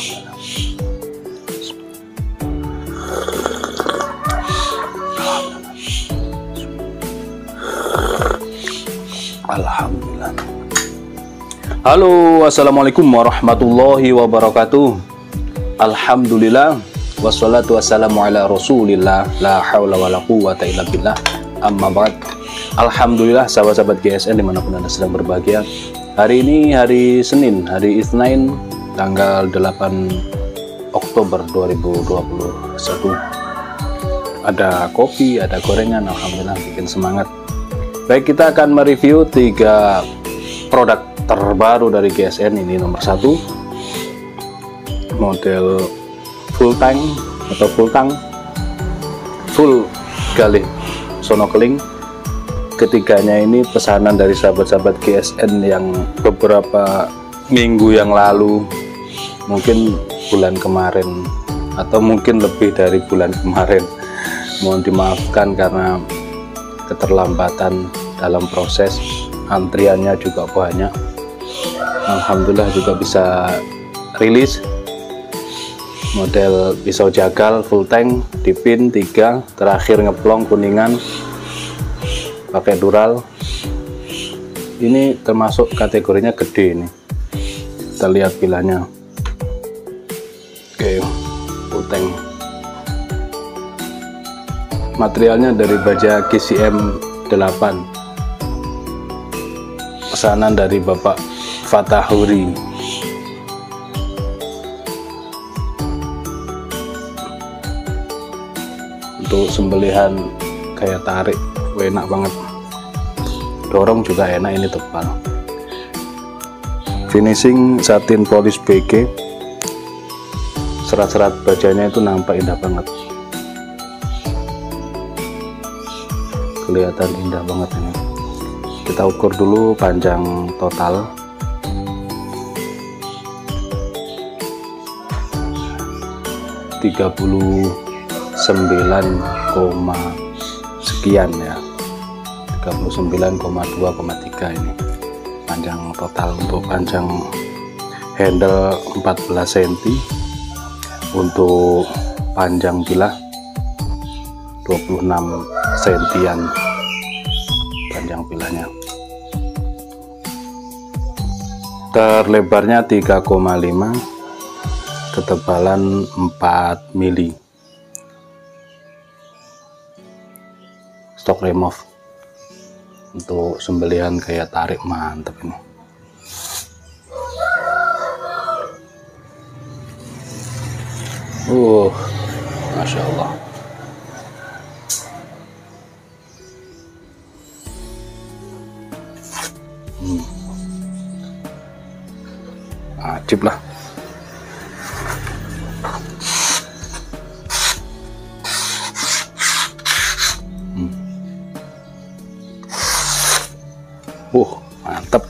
Alhamdulillah. Halo, assalamualaikum warahmatullahi wabarakatuh. Alhamdulillah, wassalatu wassalamu ala rasulillah, la hawla wa la quwwata illa billah, amma ba'd. Alhamdulillah, sahabat-sahabat GSN dimanapun Anda sedang berbahagia. Hari ini hari Senin, hari Isnin, tanggal 8 Oktober 2021. Ada kopi, ada gorengan, alhamdulillah bikin semangat. Baik, kita akan mereview 3 produk terbaru dari GSN. Ini nomor 1, model full tank atau full galih sonokeling. Ketiganya ini pesanan dari sahabat-sahabat GSN yang beberapa minggu yang lalu, mungkin bulan kemarin atau mungkin lebih dari bulan kemarin. Mohon dimaafkan karena keterlambatan dalam proses, antriannya juga banyak. Alhamdulillah juga bisa rilis model pisau jagal full tank, dipin 3, terakhir ngeplong kuningan pakai dural. Ini termasuk kategorinya gede ini. Kita lihat pilanya. Oke, full tank. Materialnya dari baja GCM 8, pesanan dari Bapak Fatahuri. Untuk sembelihan kayak tarik enak banget, dorong juga enak, ini tebal. Finishing satin polish BG, serat-serat bajanya itu nampak indah banget, kelihatan indah banget ini. Kita ukur dulu panjang total. sekian ya, 39,2,3 ini panjang total. Untuk panjang handle 14 cm, untuk panjang bilah 26 cm panjang bilahnya. Terlebarnya 3,5, ketebalan 4 mili. Stok remove untuk sembelihan kayak tarik, mantap ini. Masya Allah. Ajib lah. Mantap.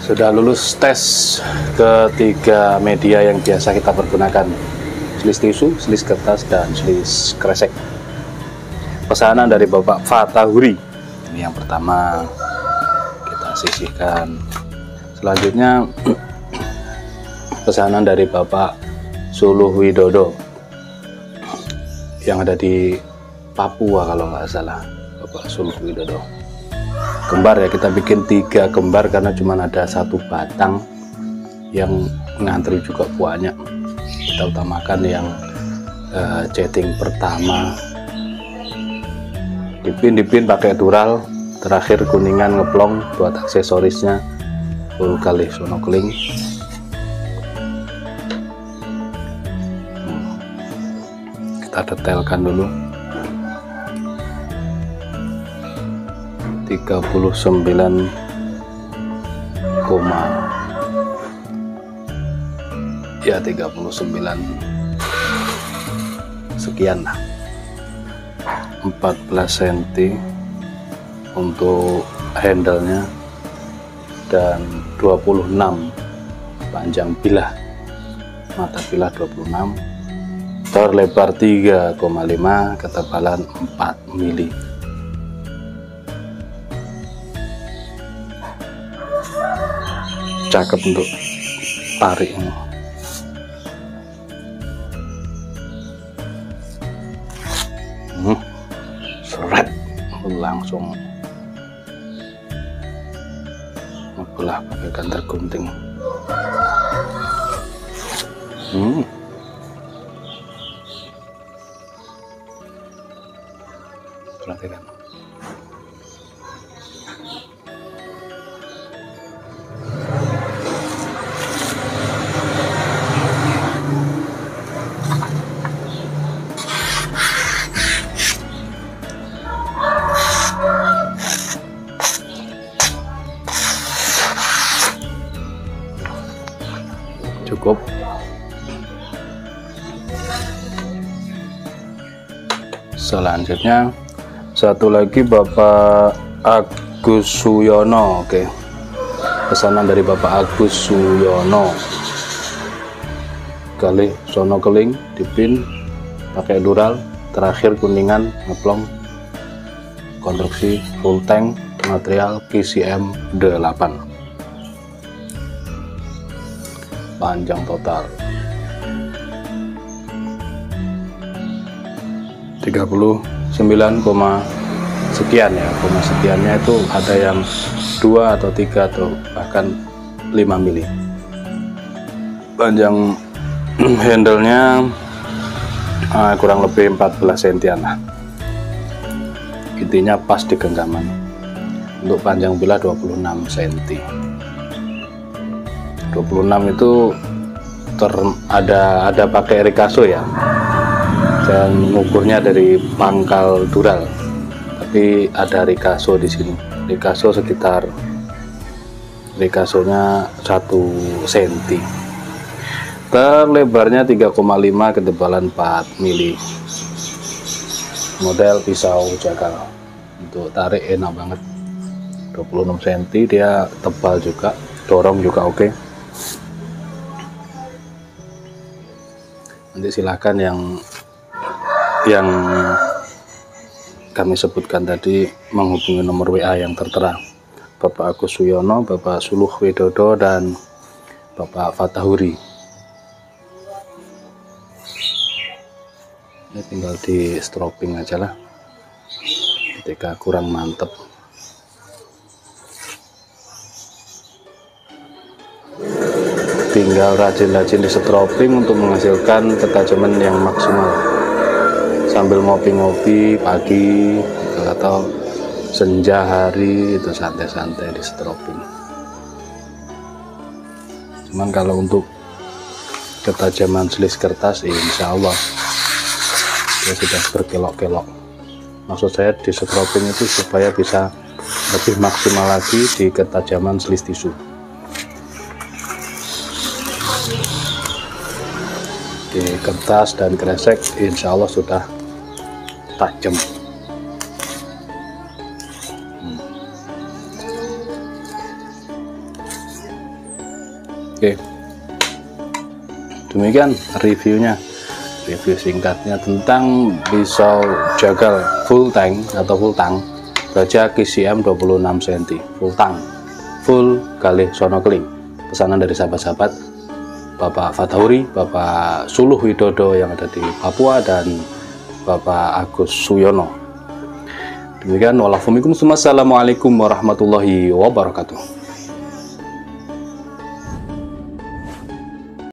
Sudah lulus tes ketiga media yang biasa kita pergunakan: slis tisu, slis kertas, dan slis kresek. Pesanan dari Bapak Fatahuri. Ini yang pertama, kita sisihkan. Selanjutnya pesanan dari Bapak Suluh Widodo yang ada di Papua kalau nggak salah. Bapak Suluh Widodo, kembar ya, kita bikin 3 kembar karena cuma ada 1 batang yang ngantri juga banyak. Kita utamakan yang chatting pertama, dipin pakai dural, terakhir kuningan ngeplong buat aksesorisnya full galih sonokeling. Kita detailkan dulu. 39, ya 39 sekian lah, 14 cm untuk handle-nya dan 26 panjang bilah. mata bilah 26, terlebar 3,5, ketebalan 4 mili. Cakep untuk tariknya. Seret langsung ngebelah pakai kantor gunting. Perhatikan. Cukup. Selanjutnya satu lagi Bapak Agus Suyono. Oke, pesanan dari Bapak Agus Suyono, kali sono keling dipin pakai dural, terakhir kuningan ngeplong, konstruksi full tank, material KCM 8, panjang total 39, sekian ya, koma sekiannya itu ada yang 2 atau 3 atau bahkan 5 mili. Panjang handle-nya kurang lebih 14 sentian lah, intinya pas di genggaman. Untuk panjang bilah 26 cm. 26 itu ada pakai rikaso ya, dan ngukurnya dari pangkal dural, tapi ada rikaso di sini. Rikaso sekitar rikasonya 1 cm, terlebarnya 3,5, ketebalan 4 mili. Model pisau jagal, untuk tarik enak banget. 26 cm, dia tebal juga, dorong juga oke. Nanti silakan yang kami sebutkan tadi menghubungi nomor WA yang tertera, Bapak Agus Suyono, Bapak Suluh Widodo, dan Bapak Fatahuri. Ini tinggal di stropping aja lah ketika kurang mantep. Tinggal rajin-rajin di stropping untuk menghasilkan ketajaman yang maksimal, sambil ngopi-ngopi pagi atau senja hari, itu santai-santai di stropping. Cuman kalau untuk ketajaman selis kertas, insya Allah dia sudah berkelok-kelok. Maksud saya di stropping itu supaya bisa lebih maksimal lagi di ketajaman selis tisu. Di kertas dan kresek insya Allah sudah tajam. Oke, demikian review singkatnya tentang pisau jagal full tank atau full tang baja KCM 26 cm full kali sono keling. Pesanan dari sahabat-sahabat Bapak Fatahuri, Bapak Suluh Widodo yang ada di Papua, dan Bapak Agus Suyono. Demikian, wassalamualaikum warahmatullahi wabarakatuh.